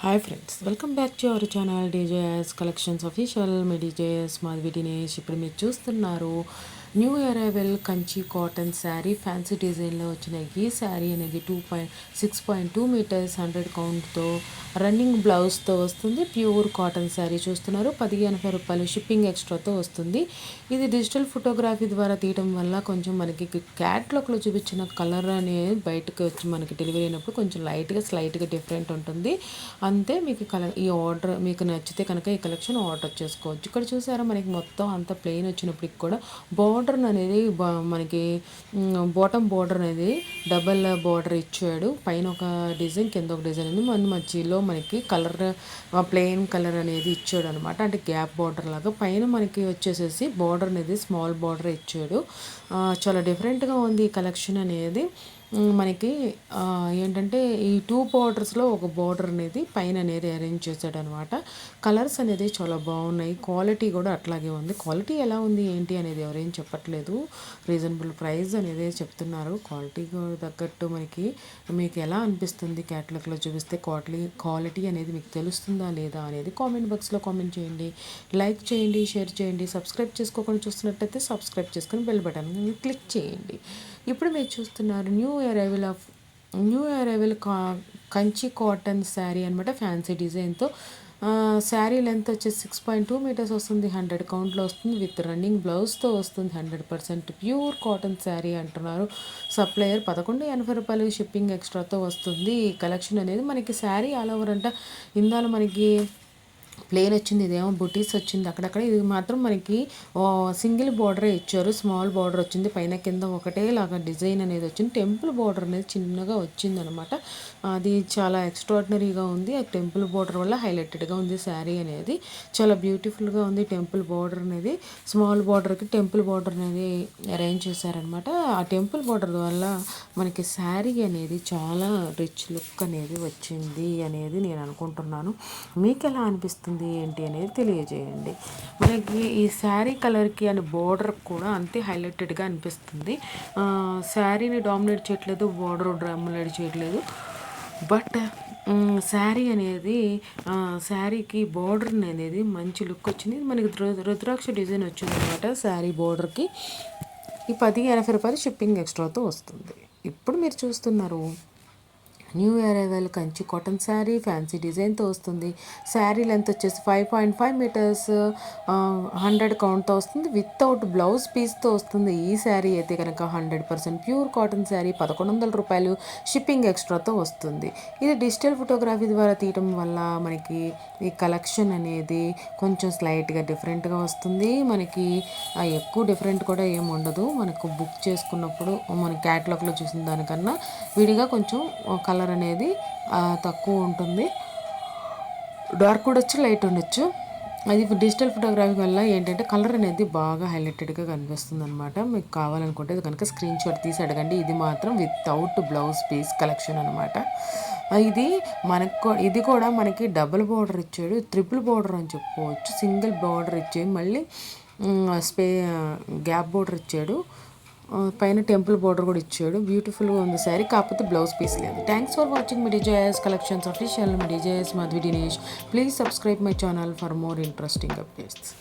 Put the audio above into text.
Hi friends, welcome back to our channel DJS collections official. Me DJS Madhavi Dinesh. ఇప్పుడు మీరు చూస్తున్నారు new arrival Kanchi cotton sari fancy డిజైన్లో వచ్చిన ఈ శారీ అనేది 6.2 మీటర్స్ 100 కౌంట్తో రన్నింగ్ బ్లౌజ్తో వస్తుంది. ప్యూర్ కాటన్ శారీ చూస్తున్నారు. 1080 రూపాయలు షిప్పింగ్ ఎక్స్ట్రాతో వస్తుంది. ఇది డిజిటల్ ఫోటోగ్రఫీ ద్వారా తీయడం వల్ల కొంచెం మనకి క్యాట్లాగ్లో చూపించిన కలర్ అనేది బయటకు వచ్చి మనకి డెలివరీ అయినప్పుడు కొంచెం స్లైట్గా డిఫరెంట్ ఉంటుంది. అంతే. మీకు ఈ ఆర్డర్ మీకు నచ్చితే కనుక ఈ కలెక్షన్ ఆర్డర్ చేసుకోవచ్చు. ఇక్కడ చూసారా, మనకి మొత్తం అంత ప్లెయిన్ వచ్చినప్పటికి కూడా బార్డర్ అనేది మనకి బాటమ్ బార్డర్ అనేది డబల్ బార్డర్ ఇచ్చాడు. పైన ఒక డిజైన్, కింద ఒక డిజైన్ ఉంది. మధ్యలో మనకి కలర్ ప్లెయిన్ కలర్ అనేది ఇచ్చాడు అనమాట. అంటే గ్యాప్ బార్డర్ లాగా. పైన మనకి వచ్చేసేసి బార్డర్ అనేది స్మాల్ బార్డర్ ఇచ్చాడు. చాలా డిఫరెంట్గా ఉంది ఈ కలెక్షన్ అనేది. మనకి ఏంటంటే ఈ 2 బార్డర్స్లో ఒక బార్డర్ అనేది పైన అనేది అరేంజ్ చేశాడు అనమాట. కలర్స్ అనేది చాలా బాగున్నాయి. క్వాలిటీ కూడా అట్లాగే ఉంది. క్వాలిటీ ఎలా ఉంది ఏంటి అనేది ఎవరేం చెప్పట్లేదు. రీజనబుల్ ప్రైస్ అనేది చెప్తున్నారు. క్వాలిటీ తగ్గట్టు మీకు ఎలా అనిపిస్తుంది క్యాటలాగ్లో చూపిస్తే క్వాలిటీ అనేది మీకు తెలుస్తుందా లేదా అనేది కామెంట్ బాక్స్లో కామెంట్ చేయండి. లైక్ చేయండి, షేర్ చేయండి. సబ్స్క్రైబ్ చేసుకోకుండా చూస్తున్నట్టయితే సబ్స్క్రైబ్ చేసుకొని బెల్ బటన్ క్లిక్ చేయండి. ఇప్పుడు మీరు చూస్తున్నారు new arrival Kanchi cotton sari అనమాట. ఫ్యాన్సీ డిజైన్తో శారీ లెంత్ వచ్చేసి 6.2 మీటర్స్ వస్తుంది. 100 కౌంట్లో వస్తుంది. విత్ రన్నింగ్ బ్లౌజ్తో వస్తుంది. 100% ప్యూర్ కాటన్ శారీ అంటున్నారు సప్లయర్. 1180 రూపాయలు షిప్పింగ్ ఎక్స్ట్రాతో వస్తుంది. ఈ కలెక్షన్ అనేది మనకి శారీ ఆల్ ఓవర్ అంట. ఇందాల మనకి ప్లేన్ వచ్చింది, ఇదేమో బుటీస్ వచ్చింది అక్కడక్కడ. ఇది మాత్రం మనకి సింగిల్ బార్డరే ఇచ్చారు. స్మాల్ బార్డర్ వచ్చింది. పైన కింద ఒకటే లాగా డిజైన్ అనేది వచ్చింది. టెంపుల్ బార్డర్ అనేది చిన్నగా వచ్చింది అనమాట. అది చాలా ఎక్స్ట్రాడినరీగా ఉంది. ఆ టెంపుల్ బార్డర్ వల్ల హైలైటెడ్గా ఉంది శారీ అనేది. చాలా బ్యూటిఫుల్గా ఉంది. టెంపుల్ బార్డర్ అనేది స్మాల్ బార్డర్కి టెంపుల్ బార్డర్ అనేది అరేంజ్ చేశారనమాట. ఆ టెంపుల్ బార్డర్ వల్ల మనకి శారీ అనేది చాలా రిచ్ లుక్ అనేది వచ్చింది అనేది నేను అనుకుంటున్నాను. మీకు ఎలా అనిపిస్తుంది ఏంటి అనేది తెలియజేయండి. మనకి ఈ శారీ కలర్కి అని బోర్డర్ కూడా అంతే హైలైటెడ్గా అనిపిస్తుంది. శారీని డామినేట్ చేయట్లేదు, బోర్డర్ డామినేట్ చేయట్లేదు. బట్ శారీ అనేది శారీకి బోర్డర్ అనేది మంచి లుక్ వచ్చింది. మనకి రుద్రాక్ష డిజైన్ వచ్చింది అనమాట శారీ బోర్డర్కి. ఈ 1080 రూపాయలు షిప్పింగ్ ఎక్స్ట్రాతో వస్తుంది. ఇప్పుడు మీరు చూస్తున్నారు new arrival Kanchi cotton sari fancy డిజైన్తో వస్తుంది. శారీ లెంత్ వచ్చేసి 5.5 మీటర్స్ 100 కౌంట్తో వస్తుంది. వితౌట్ బ్లౌజ్ పీస్తో వస్తుంది. ఈ శారీ అయితే కనుక 100% ప్యూర్ కాటన్ శారీ. 1100 రూపాయలు షిప్పింగ్ ఎక్స్ట్రాతో వస్తుంది. ఇది డిజిటల్ ఫోటోగ్రఫీ ద్వారా తీయటం వల్ల మనకి ఈ కలెక్షన్ అనేది కొంచెం స్లైట్గా డిఫరెంట్గా వస్తుంది. మనకి ఎక్కువ డిఫరెంట్ కూడా ఏమి ఉండదు. మనకు బుక్ చేసుకున్నప్పుడు మన క్యాటలాగ్లో చూసిన దానికన్నా విడిగా కొంచెం కలర్ అనేది తక్కువ ఉంటుంది. డార్క్ ఉండొచ్చు, లైట్ ఉండొచ్చు. అది డిజిటల్ ఫోటోగ్రఫీ వల్ల ఏంటంటే కలర్ అనేది బాగా హైలైటెడ్గా కనిపిస్తుంది అనమాట. మీకు కావాలనుకుంటే కనుక స్క్రీన్ షాట్ తీసి అడగండి. ఇది మాత్రం వితౌట్ బ్లౌజ్ పీస్ కలెక్షన్ అనమాట. ఇది కూడా మనకి డబుల్ బార్డర్ ఇచ్చాడు, ట్రిపుల్ బార్డర్ అని చెప్పుకోవచ్చు. సింగిల్ బార్డర్ ఇచ్చాడు, మళ్ళీ గ్యాప్ బార్డర్ ఇచ్చాడు, పైన టెంపుల్ బార్డర్ కూడా ఇచ్చాడు. బ్యూటిఫుల్గా ఉంది శారీ. కాకపోతే బ్లౌజ్ పీస్ లేదు. Thanks for watching me DJS collections official. Me DJS Madhavi Dinesh. Please subscribe my channel for more interesting updates.